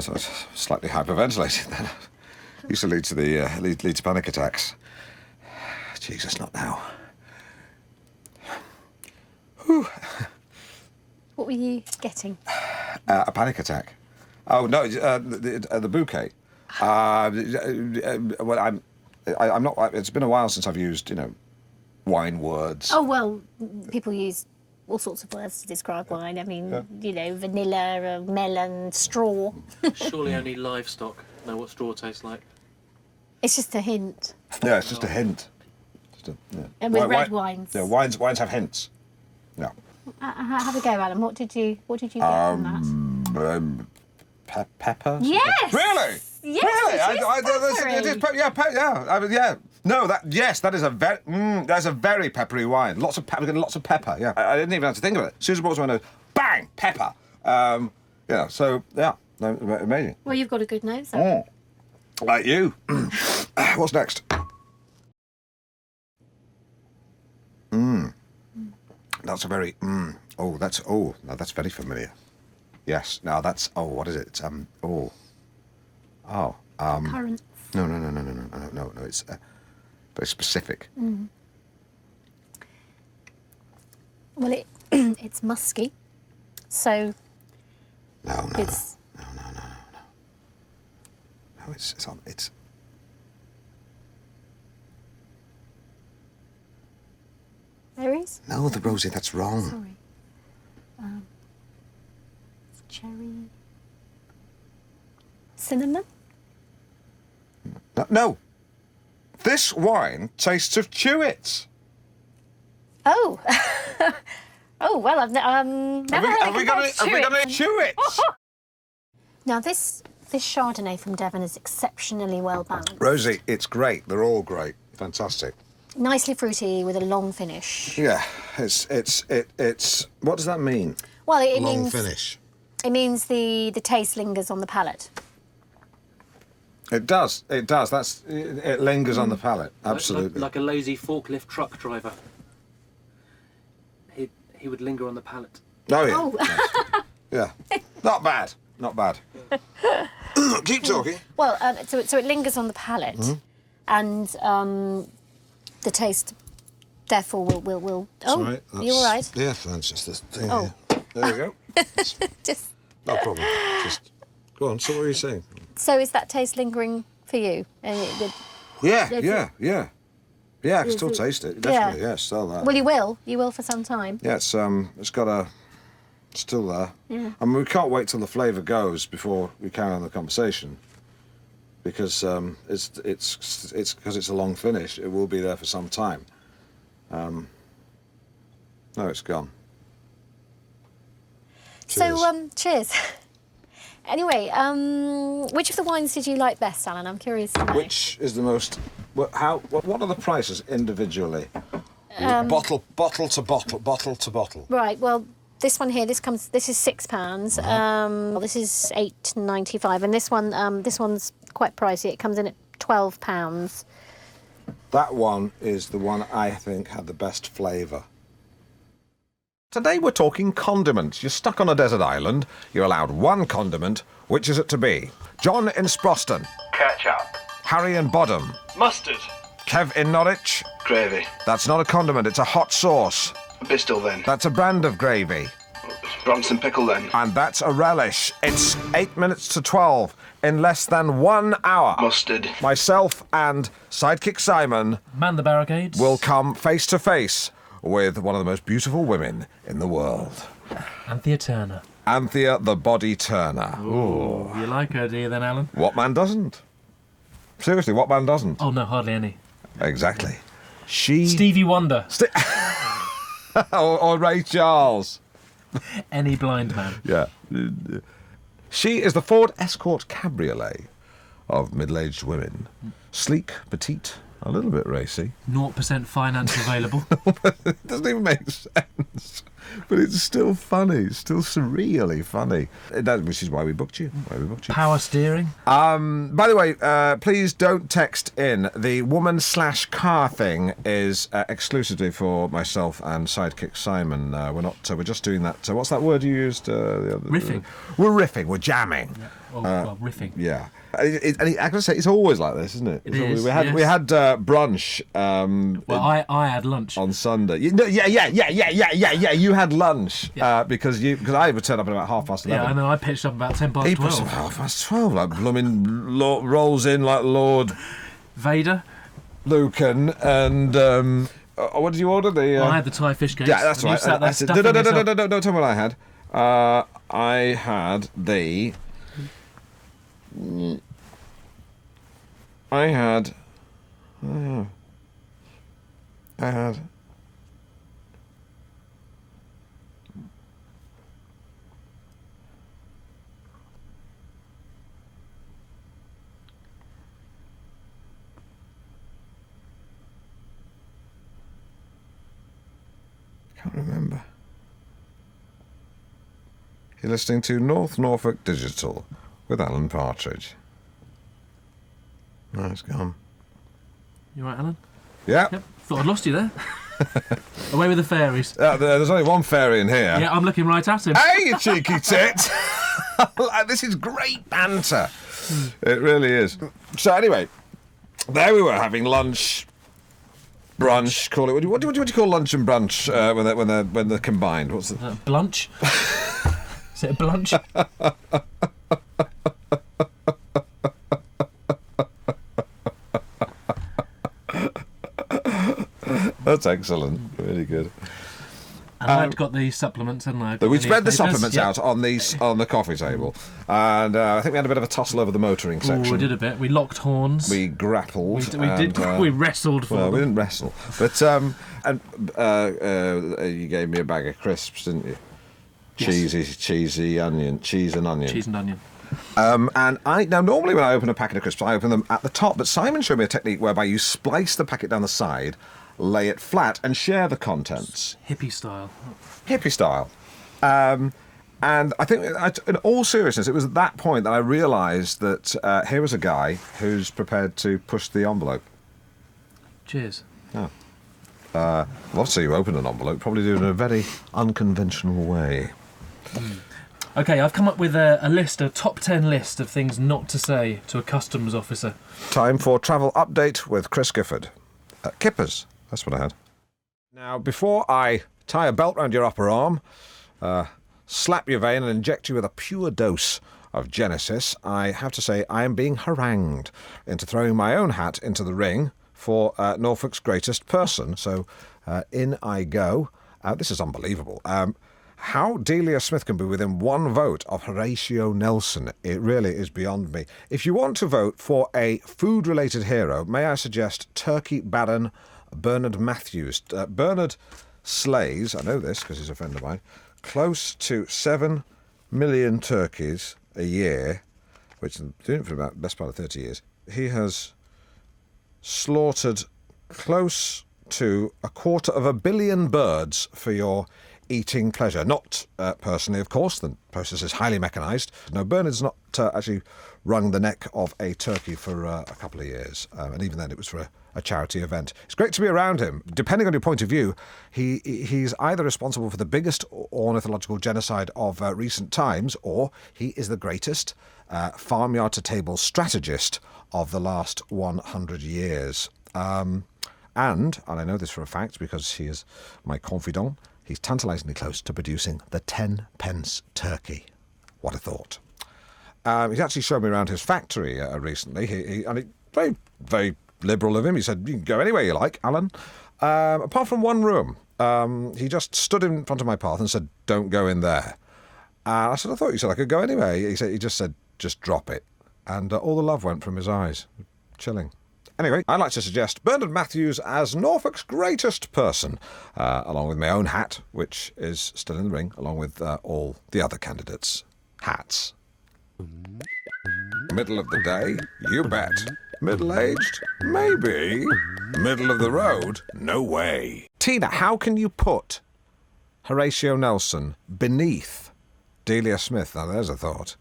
was slightly hyperventilating then. Used to lead to lead to panic attacks. Jesus, not now. Whew. What were you getting? A panic attack. Oh no, the bouquet. Well, I'm not. It's been a while since I've used, wine words. Oh well, people use all sorts of words to describe wine. I mean, vanilla, melon, straw. Surely only livestock know what straw tastes like. It's just a hint. Yeah, it's just a hint. And with red wines. Yeah, wines have hints. Yeah. Have a go, Alan. What did you get from that? Pepper. Yes. Really? Yes. Really? It is peppery. Yeah. No, that is that's a very peppery wine. Lots of pepper. Lots of pepper. Yeah. I didn't even have to think of it. As soon as it brought to my nose, bang, pepper. So yeah, amazing. Well, you've got a good nose. Like you. What's next? That's a very. Now that's very familiar. Yes. Now that's. What is it? Currants. No. It's very specific. Well, it's musky, so. No. It's. No, it's. Berries? No, the rosé. That's wrong. Sorry. Cherry. Cinnamon? No. This wine tastes of chewits. Oh. Oh well, I've never heard Have we got any chewits? Now this Chardonnay from Devon is exceptionally well balanced. Rosie, it's great. They're all great. Fantastic. Nicely fruity with a long finish. Yeah, it's. What does that mean? Well, it long means finish. It means the taste lingers on the palate. It does. It lingers on the palate. Absolutely. Like a lazy forklift truck driver. He would linger on the palate. Oh yeah. Oh. Yeah. Not bad. Keep talking. Well, so it lingers on the palate, and the taste, therefore, will. Oh, right, you all right? Yeah, that's just this thing. Oh. Here. There we go. Just. No problem. Just go on. So what were you saying? So is that taste lingering for you? Yeah. I can still taste it. Definitely. Yeah, still there. Well, you will. You will for some time. Yeah, it's got a. Still there. Yeah. I mean, we can't wait till the flavour goes before we carry on the conversation, because it's because it's a long finish. It will be there for some time. No, it's gone. Cheers. So cheers. Anyway, which of the wines did you like best, Alan? I'm curious to know. Which is the most? What are the prices individually? Bottle to bottle. Right. Well. This one here, this is £6. This is £8.95, and this one's quite pricey. It comes in at £12. That one is the one I think had the best flavour. Today we're talking condiments. You're stuck on a desert island. You're allowed one condiment. Which is it to be? John in Sproston. Ketchup. Harry in Bodham. Mustard. Kev in Norwich. Gravy. That's not a condiment, it's a hot sauce. Bristol then. That's a brand of gravy. Bronson pickle then. And that's a relish. It's 8 minutes to 12 in less than 1 hour. Mustard. Myself and Sidkick Simon Man the barricades. will come face to face with one of the most beautiful women in the world. Anthea Turner. Anthea the Body Turner. Ooh. You like her, do you then, Alan? What man doesn't? Seriously, what man doesn't? Oh, no, hardly any. Exactly. She... Stevie Wonder. or Ray Charles. Any blind man. Yeah. She is the Ford Escort Cabriolet of middle-aged women. Sleek, petite, a little bit racy. 0% finance available. It doesn't even make sense. But it's still funny, still surreally funny. Which is why we booked you. Power steering. By the way, please don't text in. The woman/car thing is exclusively for myself and Sidekick Simon. We're just doing that. What's that word you used? Riffing. We're riffing. We're jamming. Well, riffing. Yeah. I can say it's always like this, isn't it? It is, We had brunch. Well, I had lunch. On Sunday. Yeah. You had lunch because I would turn up at about 11:30. Yeah, I know. I pitched up about 12:10. He puts up at 12:30, like blooming rolls in like Lord Vader. Lucan and what did you order? I had the Thai fish cakes. Yeah, that's and right. You sat there I said, stuffing yourself. no, don't tell me what I had. I had the. I had. Can't remember. You're listening to North Norfolk Digital with Alan Partridge. No, it's gone. You right, Alan? Yeah. Yep. Thought I'd lost you there. Away with the fairies. There's only one fairy in here. Yeah, I'm looking right at him. Hey, you cheeky tit! This is great banter. It really is. So anyway, there we were having lunch. Brunch, call it. What do you call lunch and brunch when they're combined? What's the Blunch? Is it a blunch? That's excellent. Really good. And I'd got the supplements, hadn't I? We spread the supplements Yep. out on the coffee table, and I think we had a bit of a tussle over the motoring section. Ooh, we did a bit. We locked horns. We grappled. We did. We wrestled for Well, we them. didn't wrestle, but you gave me a bag of crisps, didn't you? Yes. Cheesy onion, cheese and onion. Cheese and onion. And normally when I open a packet of crisps, I open them at the top. But Simon showed me a technique whereby you splice the packet down the side, lay it flat, and share the contents. Hippie style. Hippie style. And I think, in all seriousness, it was at that point that I realised that here was a guy who's prepared to push the envelope. Cheers. Oh. Well, obviously you open an envelope, probably do it in a very unconventional way. Okay, I've come up with a top 10 list of things not to say to a customs officer. Time for travel update with Chris Gifford. Kippers, that's what I had. Now, before I tie a belt round your upper arm, slap your vein and inject you with a pure dose of Genesis, I have to say I am being harangued into throwing my own hat into the ring for Norfolk's greatest person. So in I go. This is unbelievable. How Delia Smith can be within one vote of Horatio Nelson, it really is beyond me. If you want to vote for a food-related hero, may I suggest Turkey Baron Bernard Matthews. Bernard slays, I know this because he's a friend of mine, close to 7 million turkeys a year, which has been doing it for about the best part of 30 years. He has slaughtered close to 250 million birds for your eating pleasure. Not personally, of course. The process is highly mechanised. No, Bernard's not actually wrung the neck of a turkey for a couple of years. And even then it was for a charity event. It's great to be around him. Depending on your point of view, he's either responsible for the biggest ornithological genocide of recent times, or he is the greatest farmyard-to-table strategist of the last 100 years. And I know this for a fact because he is my confidant, he's tantalisingly close to producing the 10-pence turkey. What a thought. He's actually shown me around his factory recently. He very, very liberal of him. He said, you can go anywhere you like, Alan. Apart from one room. He just stood in front of my path and said, don't go in there. I said, I thought you said I could go anywhere. He just said, just drop it. And all the love went from his eyes. Chilling. Anyway, I'd like to suggest Bernard Matthews as Norfolk's greatest person, along with my own hat, which is still in the ring, along with all the other candidates' hats. Middle of the day? You bet. Middle-aged? Maybe. Middle of the road? No way. Tina, how can you put Horatio Nelson beneath Delia Smith? Now, there's a thought.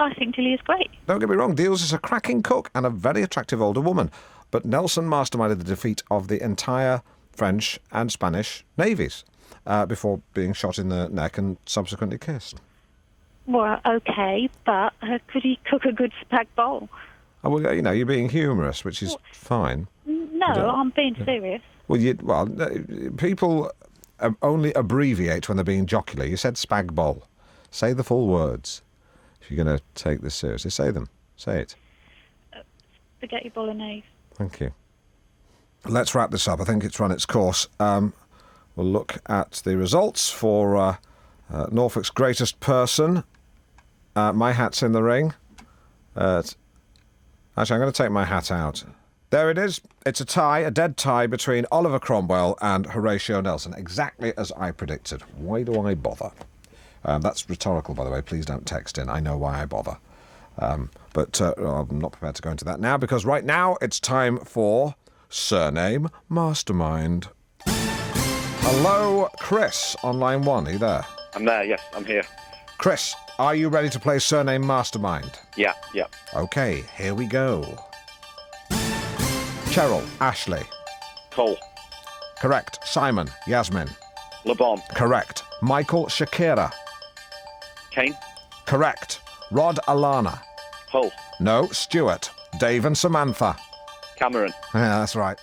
I think Delia's great. Don't get me wrong, Deals is a cracking cook and a very attractive older woman, but Nelson masterminded the defeat of the entire French and Spanish navies before being shot in the neck and subsequently kissed. Well, okay, but could he cook a good spag bowl? Oh, well, you're being humorous, which is fine. No, don't- I'm being serious. Well, people only abbreviate when they're being jocular. You said spag bowl. Say the full words. If you're going to take this seriously, say them. Say it. Spaghetti bolognese. Thank you. Let's wrap this up. I think it's run its course. We'll look at the results for Norfolk's greatest person. My hat's in the ring. Actually, I'm going to take my hat out. There it is. It's a tie, a dead tie between Oliver Cromwell and Horatio Nelson, exactly as I predicted. Why do I bother? That's rhetorical, by the way. Please don't text in. I know why I bother. But I'm not prepared to go into that now, because right now it's time for Surname Mastermind. Hello, Chris, on line 1. Are you there? I'm there, yes, I'm here. Chris, are you ready to play Surname Mastermind? Yeah. OK, here we go. Cheryl, Ashley. Cole. Correct. Simon, Yasmin. Le Bon. Correct. Michael, Shakira. Kane. Correct. Rod, Alana. Hull. No, Stuart. Dave and Samantha. Cameron. Yeah, that's right.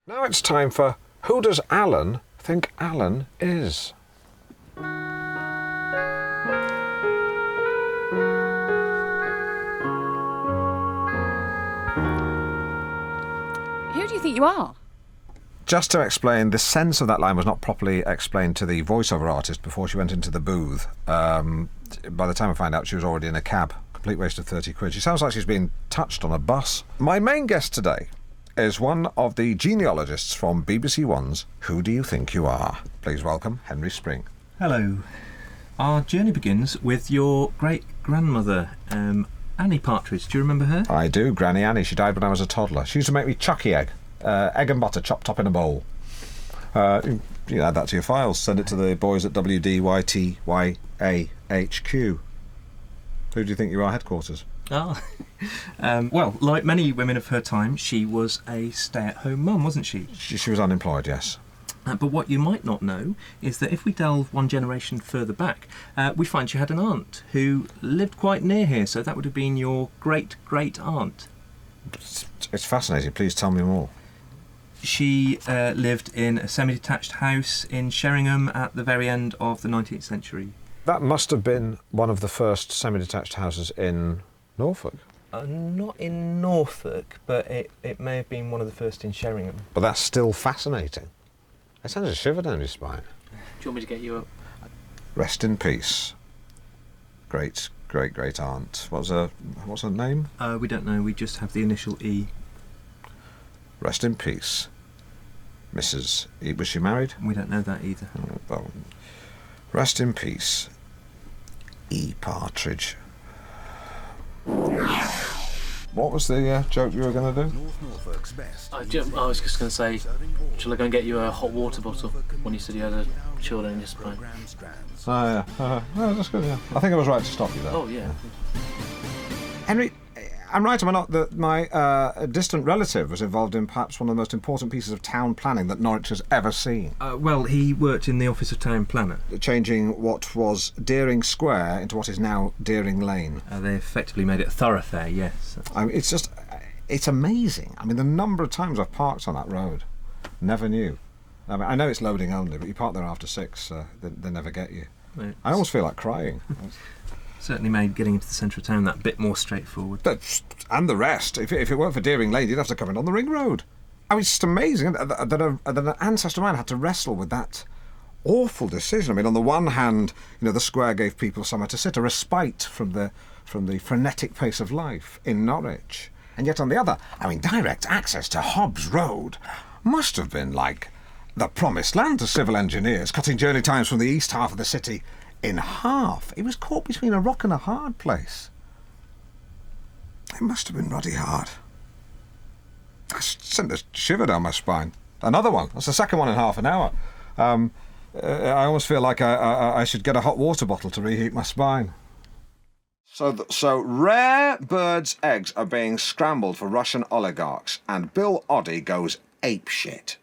Now it's time for Who Does Alan Think Alan Is? Who do you think you are? Just to explain, the sense of that line was not properly explained to the voiceover artist before she went into the booth. By the time I find out, she was already in a cab. Complete waste of 30 quid. She sounds like she's been touched on a bus. My main guest today is one of the genealogists from BBC One's Who Do You Think You Are? Please welcome Henry Spring. Hello. Our journey begins with your great-grandmother, Annie Partridge. Do you remember her? I do, Granny Annie. She died when I was a toddler. She used to make me chucky egg. Egg and butter chopped up in a bowl. You can add that to your files. Send it to the boys at WDYTYAHQ. Who do you think you are, headquarters? Oh. Well, like many women of her time, she was a stay-at-home mum, wasn't she? She was unemployed, yes. But what you might not know is that if we delve one generation further back, we find she had an aunt who lived quite near here, so that would have been your great-great-aunt. It's fascinating. Please tell me more. She lived in a semi-detached house in Sheringham at the very end of the 19th century. That must have been one of the first semi-detached houses in Norfolk. Not in Norfolk, but it may have been one of the first in Sheringham. But that's still fascinating. It sends a shiver down your spine. Do you want me to get you up? Rest in peace. Great aunt. What's her name? We don't know, we just have the initial E. Rest in peace. Mrs. E. Was she married? We don't know that either. Oh, well, rest in peace. E. Partridge. What was the joke you were going to do? I was just going to say, shall I go and get you a hot water bottle when you said you had a children in your spine? Oh, yeah. No, that's good, yeah. I think I was right to stop you there. Oh, yeah. Henry, I'm right, am I not, that my distant relative was involved in perhaps one of the most important pieces of town planning that Norwich has ever seen? Well, he worked in the Office of Town Planner. Changing what was Deering Square into what is now Deering Lane. They effectively made it a thoroughfare, yes. I mean, it's amazing. I mean, the number of times I've parked on that road. Never knew. I mean, I know it's loading only, but you park there after 6, they never get you. I almost feel like crying. Certainly made getting into the centre of town that bit more straightforward. And the rest. If it weren't for Deering Lane, you'd have to come in on the ring road. I mean, it's just amazing that an ancestor man had to wrestle with that awful decision. I mean, on the one hand, the square gave people somewhere to sit, a respite from the frenetic pace of life in Norwich. And yet on the other, I mean, direct access to Hobbs Road must have been like the promised land to civil engineers, cutting journey times from the east half of the city in half. It was caught between a rock and a hard place. It must have been ruddy hard. I sent a shiver down my spine. Another one. That's the second one in half an hour. I almost feel like I should get a hot water bottle to reheat my spine. So rare birds' eggs are being scrambled for Russian oligarchs, and Bill Odie goes apeshit.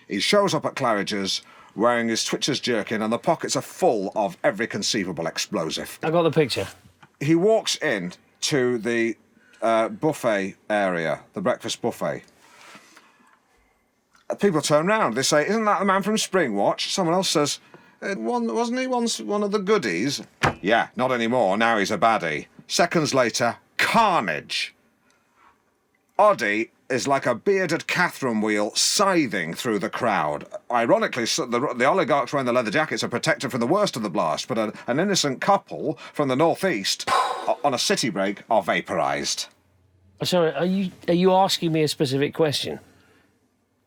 He shows up at Claridge's, wearing his Twitcher's jerkin, and the pockets are full of every conceivable explosive. I got the picture. He walks in to the buffet area, the breakfast buffet. People turn round. They say, "Isn't that the man from Springwatch?" Someone else says, "Wasn't he once one of the goodies?" "Yeah, not anymore. Now he's a baddie." Seconds later, carnage. Odie is like a bearded Catherine wheel scything through the crowd. Ironically, the oligarchs wearing the leather jackets are protected from the worst of the blast, but an innocent couple from the northeast on a city break are vaporised. Sorry, are you asking me a specific question?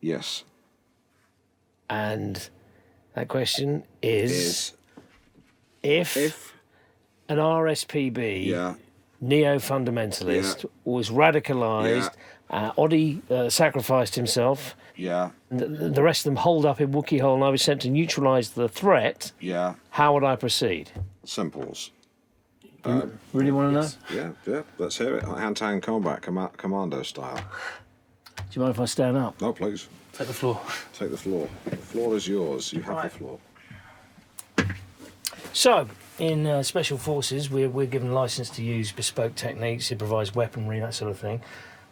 Yes. And that question is if an RSPB neo-fundamentalist was radicalised, Odie sacrificed himself, the rest of them holed up in Wookiee Hole, and I was sent to neutralise the threat, how would I proceed? Simples. Really want to know? Yeah, let's hear it. Hand-to-hand combat, commando style. Do you mind if I stand up? No, please. Take the floor. Take the floor. The floor is yours. You have the floor. So, in Special Forces, we're given licence to use bespoke techniques, improvised weaponry, that sort of thing.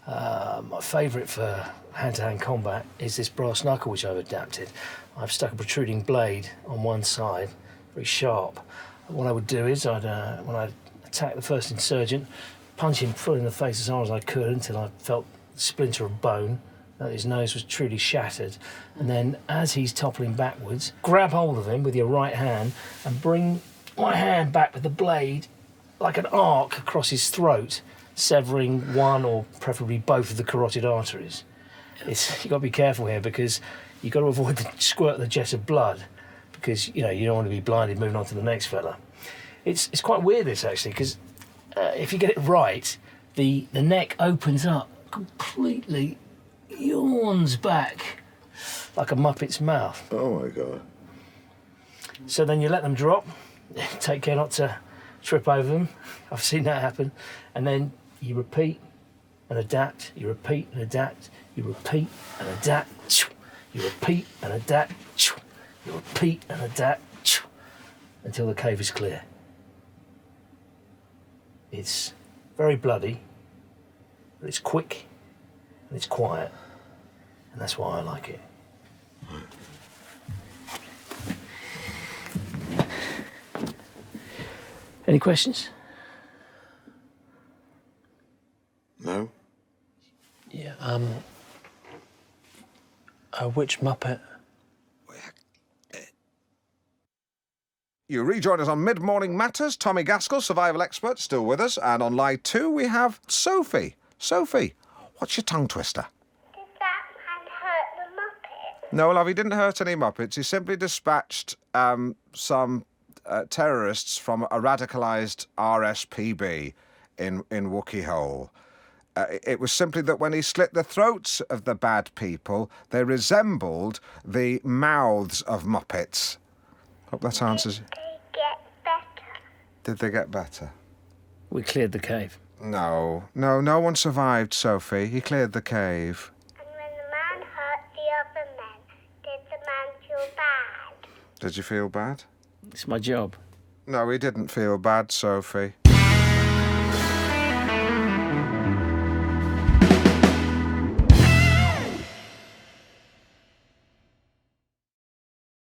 My favourite for hand-to-hand combat is this brass knuckle, which I've adapted. I've stuck a protruding blade on one side, very sharp. What I would do is, when I'd attack the first insurgent, punch him full in the face as hard as I could until I felt a splinter of bone, that his nose was truly shattered, and then as he's toppling backwards, grab hold of him with your right hand and bring my hand back with the blade like an arc across his throat, severing one or preferably both of the carotid arteries. You've got to be careful here because you've got to avoid the squirt of the jet of blood because, you don't want to be blinded moving on to the next fella. It's quite weird, this, actually, because if you get it right, the neck opens up completely, yawns back like a Muppet's mouth. Oh, my God. So then you let them drop, take care not to trip over them. I've seen that happen. And then you repeat and adapt, you repeat and adapt, you repeat and adapt, you repeat and adapt, you repeat and adapt, until the cave is clear. It's very bloody, but it's quick and it's quiet, and that's why I like it. Any questions? No? Yeah, which Muppet? You rejoin us on Mid-Morning Matters. Tommy Gaskell, survival expert, still with us. And on line 2, we have Sophie. Sophie, what's your tongue twister? Did that man hurt the Muppet? No, love, he didn't hurt any Muppets. He simply dispatched some terrorists from a radicalised RSPB in Wookiee Hole. It was simply that when he slit the throats of the bad people, they resembled the mouths of Muppets. Hope that answers. Did they get better? Did they get better? We cleared the cave. No one survived, Sophie. He cleared the cave. And when the man hurt the other men, did the man feel bad? Did you feel bad? It's my job. No, he didn't feel bad, Sophie.